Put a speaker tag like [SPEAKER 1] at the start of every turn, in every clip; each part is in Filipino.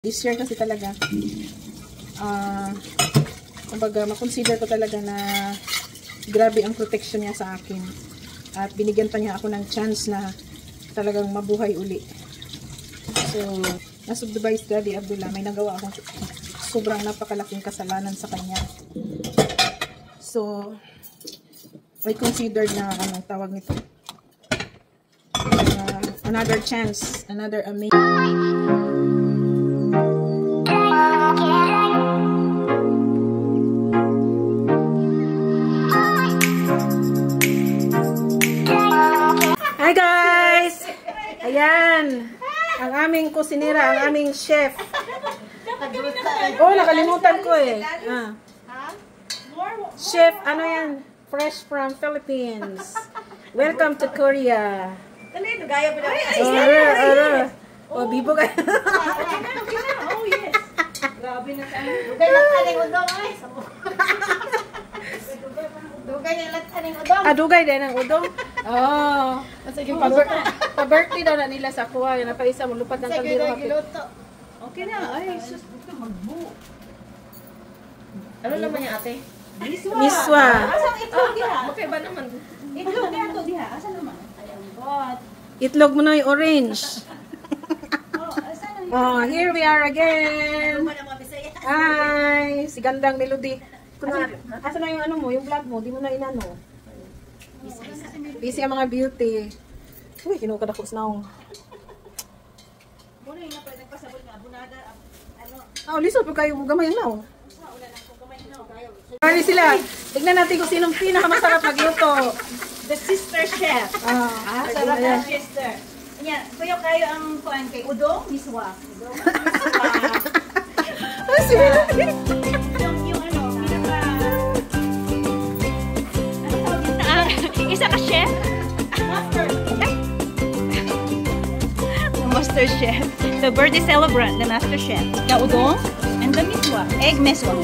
[SPEAKER 1] This year kasi talaga, kumbaga, makonsider ko talaga na grabe ang protection niya sa akin. At binigyan pa niya ako ng chance na talagang mabuhay uli. So, nasubdivise Daddy Abdullah, may nagawa akong sobrang napakalaking kasalanan sa kanya. So, I considered na, tawag nito, another chance, another amazing. Hi guys! Ayan, ang aming kusinera, ang aming chef. Oh, nakalimutan ko eh. Chef, ano yan? Fresh from Philippines. Welcome to Korea. Oh, bibo ka.
[SPEAKER 2] Oh, yes. Grabe na tayo. Dugay lang taning udong ay. Dugay lang taning udong.
[SPEAKER 1] Dugay din ang udong. Oh. Sige, pa-birthday daw na nila sa kuha. Napaisa mo lupat ng kaldero hapit.
[SPEAKER 2] Okay na. Ay, sus, magbu. Ano naman yung ate?
[SPEAKER 1] Miswa.
[SPEAKER 2] Asang itlog diha? Okay ba naman? Itlog diha to diha. Asa naman? Ayan, God.
[SPEAKER 1] Itlog mo na yung orange. Oh, here we are again. Hi, si Gandang Melody. Asa na yung ano mo, yung vlog mo, di mo na inano. Busy ang mga beauty. Uy, kinukad ako sa naong. Oh, lisod po kayo, gamay yung naong. Pari sila. Tignan natin kung sinong pinakamasarap magluto.
[SPEAKER 2] The sister chef. Sarap na sister. Nya, kuya kayo ang kuan kay udong miswa. Udong. Yung ano, isa ka chef? Master chef. The birthday celebrant, the master chef. The udong and the miswa. Egg miswa.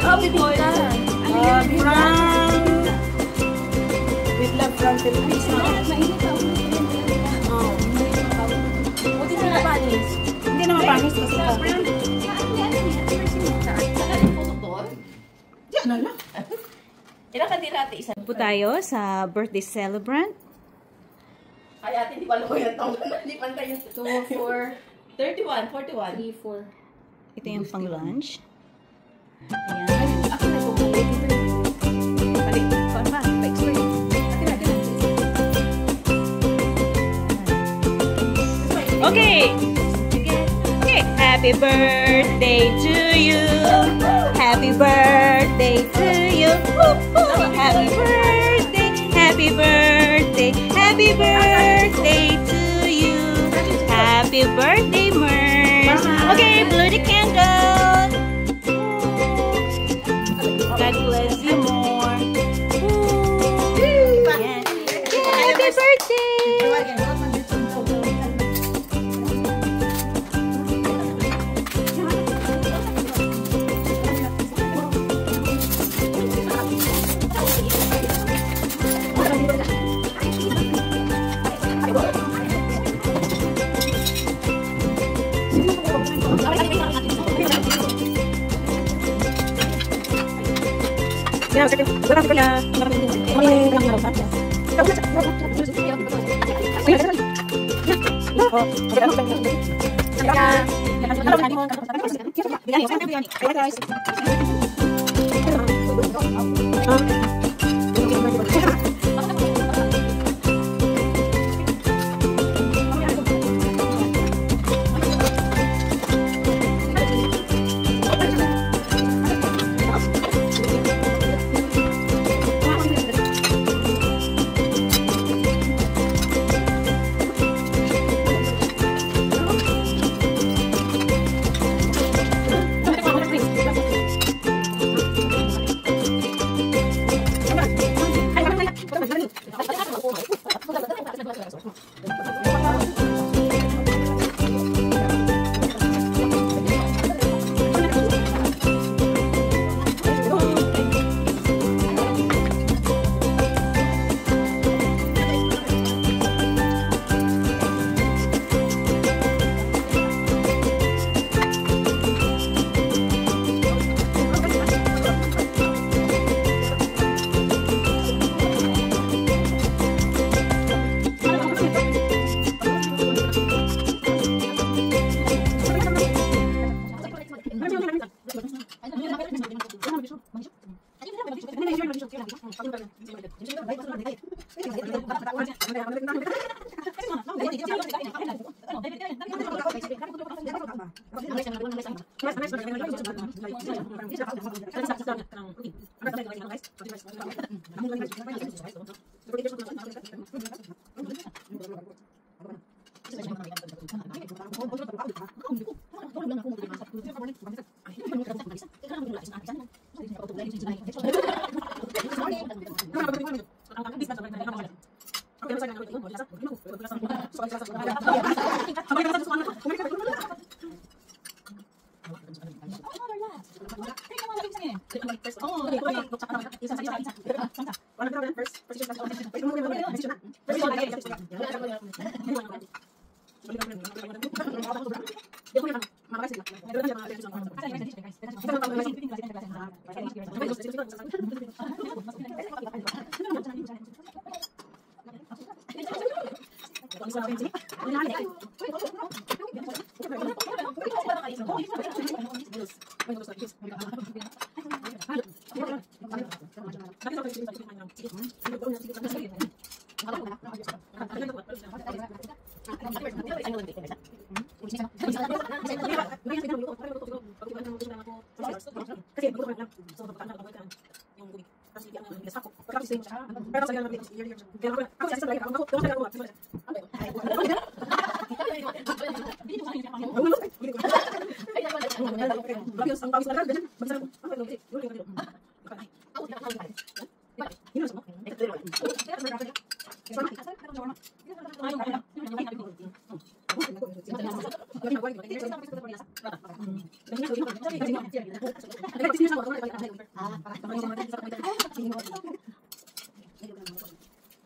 [SPEAKER 2] Oh, bibigyan.
[SPEAKER 1] With love from Philippines.
[SPEAKER 2] Buti na mapanis.
[SPEAKER 1] Hindi na mapanis kasi ka. Diyan na lang.
[SPEAKER 2] Ilang kandila ate isa? Po tayo sa birthday celebrant. Ay ate, hindi pala ko yung taon. Hindi pantay yung 2, 4, 31, 41. 3, 4. Ito yung pang lunch. Ayan. Ako na ito. Balik. Kuan ba? Pa-expert. Okay. Okay. Happy birthday to you. Happy birthday to you. Happy birthday. Happy birthday. Happy birthday to you. Happy birthday, Mers. Okay, blow the candle. God bless you more. Happy birthday.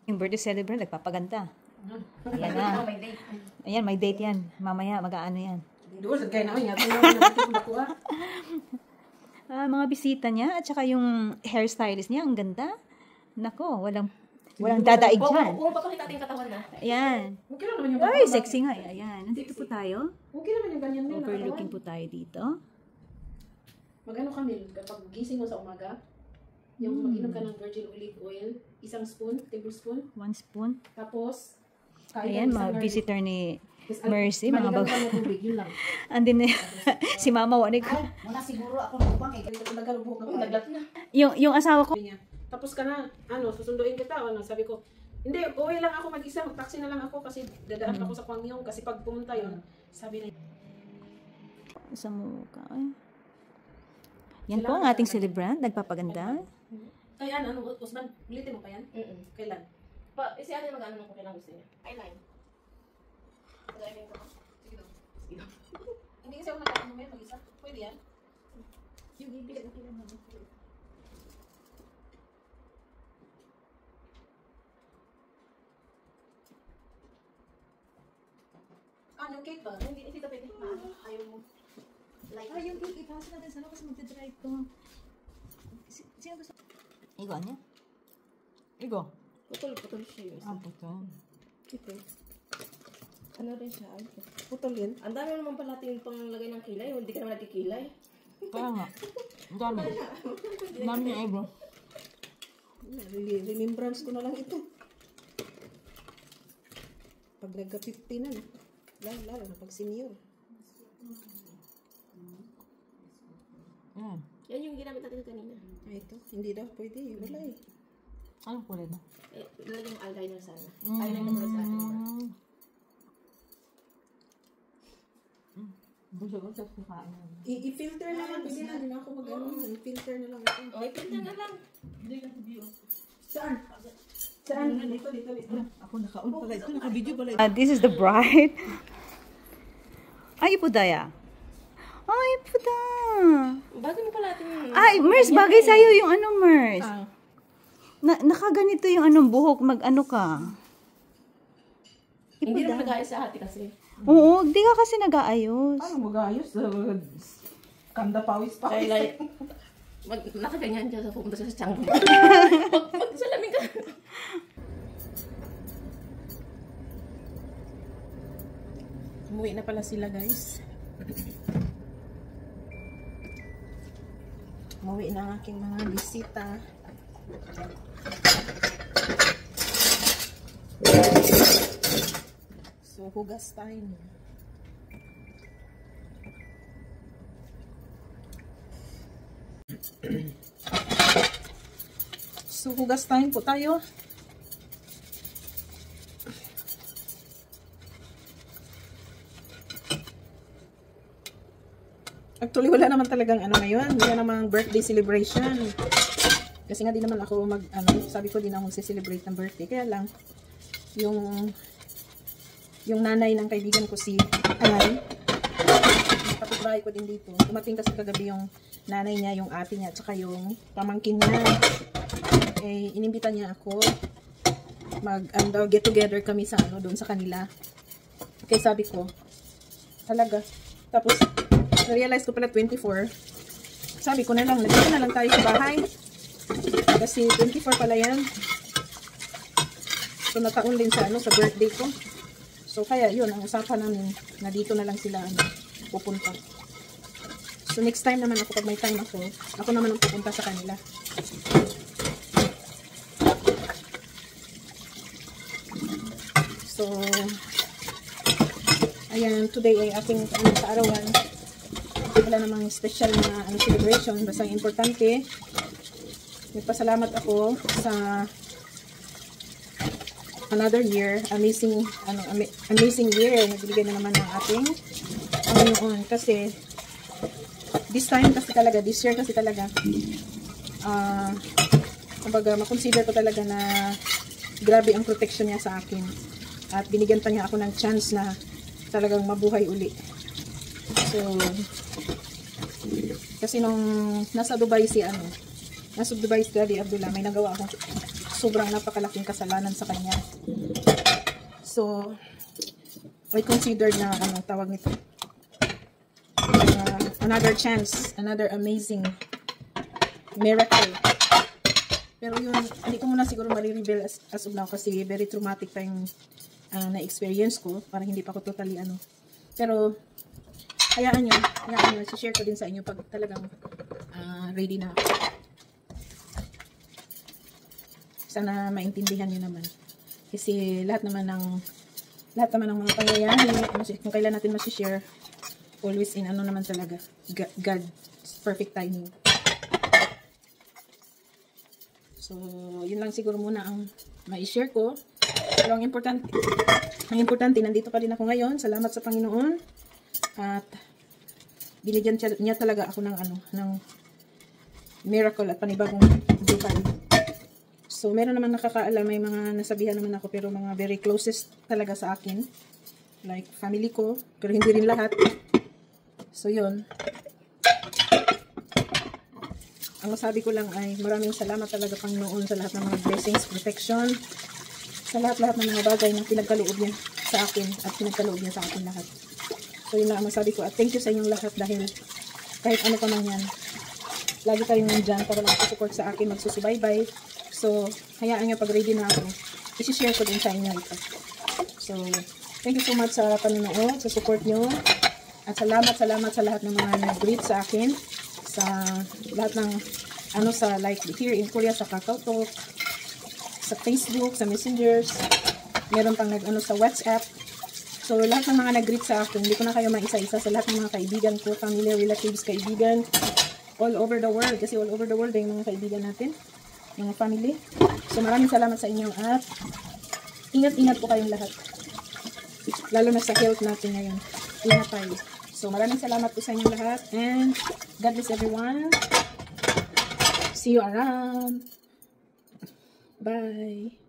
[SPEAKER 2] Yung birthday celebrant, nagpapaganda. Ayan na. Ayan, may date yan. Mamaya, mag-aano yan. Mga bisita niya, at saka yung hairstylist niya, ang ganda. Nako, walang dadaig dyan.
[SPEAKER 3] Kung papakita natin katawan na.
[SPEAKER 2] Ayan.
[SPEAKER 1] Okay lang naman yung
[SPEAKER 2] Ay, sexy nga. Ayan. Nandito po tayo.
[SPEAKER 1] Okay naman yung ganyan nila.
[SPEAKER 2] Overlooking po tayo dito.
[SPEAKER 1] Magano kami kapag gising mo sa umaga, yung mag-inom ka ng virgin olive oil, 1 spoon, tablespoon,
[SPEAKER 2] 1 spoon.
[SPEAKER 1] tapos kain
[SPEAKER 2] Ayan,
[SPEAKER 1] ka ng
[SPEAKER 2] mga
[SPEAKER 1] isang
[SPEAKER 2] visitor ni
[SPEAKER 1] garlic.
[SPEAKER 2] Mercy, mga
[SPEAKER 1] Maligaw
[SPEAKER 2] bag.
[SPEAKER 1] ka ng tubig, yun lang.
[SPEAKER 2] Andin na si Mama Wanig.
[SPEAKER 3] Muna siguro ako ng upang eh.
[SPEAKER 1] Ganito talaga lubog ako.
[SPEAKER 3] Naglat na.
[SPEAKER 2] Yung asawa ko.
[SPEAKER 1] Niya. Tapos ka na, susunduin kita. Sabi ko, hindi, uwi lang ako mag-isa. Taxi na lang ako kasi dadaan ako sa Kwangyong. Kasi pag pumunta yun, sabi na,
[SPEAKER 2] Sa mukha. Ay. Yan po ang ating celebrant. Nagpapaganda.
[SPEAKER 1] kaya Usman, ulitin mo pa yan? Kailan?
[SPEAKER 3] Si ate mag-ano nung kung kailang gusto niya. Eyeliner. Mag-eyeliner ko. Sige daw. Sige daw.
[SPEAKER 1] Hindi kasi ako nag-ano mo yan, mag-isa. Pwede yan?
[SPEAKER 3] Yung ibig na kailang naman.
[SPEAKER 1] Yung cake ba?
[SPEAKER 3] Hindi ka pwede. Ayaw mo. Like,
[SPEAKER 2] yung cake, ipasa natin sana kasi magdadrive ko. Sino gusto? Igo niya? Igo?
[SPEAKER 3] putol siya yun.
[SPEAKER 2] Putol.
[SPEAKER 3] Ito. Ano rin siya? Ay,
[SPEAKER 1] Putol yan.
[SPEAKER 3] ang dami naman pala ating panglagay ng kilay. Hindi ka naman nagkikilay.
[SPEAKER 2] Kaya nga. Ang dami. Ang dami niya, Igo.
[SPEAKER 1] Remembrance ko na lang ito. Pag nagka-50 na, lalo na pag senior.
[SPEAKER 2] Yan.
[SPEAKER 3] Yan yung ginamit natin kanina.
[SPEAKER 1] Ay, ito. Hindi daw pwede. Wala eh.
[SPEAKER 2] Anong kulay ba?
[SPEAKER 3] Ilagay yung eyeliner sana. Eyeliner na sa atin ba?
[SPEAKER 2] Gusto ko sa kukain.
[SPEAKER 1] I-filter na lang. Pwede na rin ako mag-ano. I-filter na lang ito.
[SPEAKER 3] Okay, pinta na lang.
[SPEAKER 1] Saan? Saan? Dito.
[SPEAKER 2] Ako naka-on pala ito. Naka-video pala ito. This is the bride. Ay, Ipudaya. Ay, Ipuda.
[SPEAKER 3] Bagay mo pala ating...
[SPEAKER 2] Ay, Mers, bagay sa'yo yung ano, Mers. Nakaganito yung anong buhok, mag-ano ka.
[SPEAKER 3] Hindi naman nag-aayos sa hati kasi.
[SPEAKER 2] Oo, di ka kasi nag-aayos.
[SPEAKER 1] Ano mag-ayos? Kanda pawis.
[SPEAKER 3] Kaya like, nakaganyan siya sa pumunta siya sa tiyang. Magsalamin ka.
[SPEAKER 1] Umuwi na pala sila, guys. Umuwi na ang aking mga bisita. So, hugas time. So, hugas time po tayo. Actually, wala naman talagang ano ngayon. Wala namang birthday celebration. Kasi nga di naman ako sabi ko di na ako magse-celebrate ng birthday. Kaya lang, yung nanay ng kaibigan ko si Anay, kapitbahay ko din dito. Dumating kasi kagabi yung nanay niya, yung ate niya, at saka yung pamangkin niya. Eh, inimbita niya ako get together kami sa doon sa kanila. Okay, sabi ko, talaga. Tapos, na-realize ko pala 24. Sabi ko na lang, nandito na lang tayo sa bahay. Kasi 24 pala yan. So, nataon din sa sa birthday ko. So, kaya yun, ang usapan namin, na dito na lang sila pupunta. So, next time naman ako, pag may time ako naman ang pupunta sa kanila. So, ayan, today ay ating kaarawan. Wala namang special na celebration, basta importante. Nagpasalamat ako sa another year, amazing year na binigay na naman ng ating Panginoon. Kasi this year kasi talaga kumbaga makonsider ko talaga na grabe ang protection niya sa akin. At binigyan pa niya ako ng chance na talagang mabuhay uli. So, kasi nung nasa Dubai si Daddy Abdullah, may nagawa akong sobrang napakalaking kasalanan sa kanya. So, I considered na tawag nito, another chance, another amazing miracle. Pero yun, hindi ko muna siguro mali-reveal as of now kasi very traumatic pa yung na-experience ko. Parang hindi pa ako totally Pero, hayaan nyo, share ko din sa inyo pag talagang ready na ako. Sana maintindihan nyo naman. Kasi lahat naman ng mga pangyayari, kung kailan natin ma-share, always in naman talaga, God's perfect timing. So, yun lang siguro muna ang ma-share ko. Pero ang importante, nandito pa rin ako ngayon. Salamat sa Panginoon. At binigyan niya talaga ako ng miracle at panibagong buhay. So, meron naman nakakaalam, may mga nasabihan naman ako, pero mga very closest talaga sa akin. Like, family ko, pero hindi rin lahat. So, yun. Ang masabi ko lang ay maraming salamat talaga Panginoon sa lahat ng mga blessings, protection, sa lahat-lahat ng mga bagay na pinagkaloob niya sa akin at pinagkaloob niya sa akin lahat. So, yun lang ang masabi ko. At thank you sa inyong lahat dahil kahit ano pa man yan, lagi kayong nandyan para lang support sa akin, magsusubaybay. So, hayaan nyo pag ready na ako, isi-share ko din sa inyo ito. So, thank you so much sa panonood, sa support nyo. At salamat sa lahat ng mga nag-greet sa akin. Sa lahat ng, sa like here in Korea, sa KakaoTalk, sa Facebook, sa Messengers. Meron pang sa WhatsApp. So, lahat ng mga nag-greet sa akin, hindi ko na kayo maisa-isa sa lahat ng mga kaibigan ko, family, relatives, kaibigan, all over the world. Kasi all over the world yung mga kaibigan natin. Mga family. So, maraming salamat sa inyo at ingat-ingat po kayong lahat. Lalo na sa health natin ngayon. Ingat tayo. So, maraming salamat po sa inyo lahat and God bless everyone. See you around. Bye.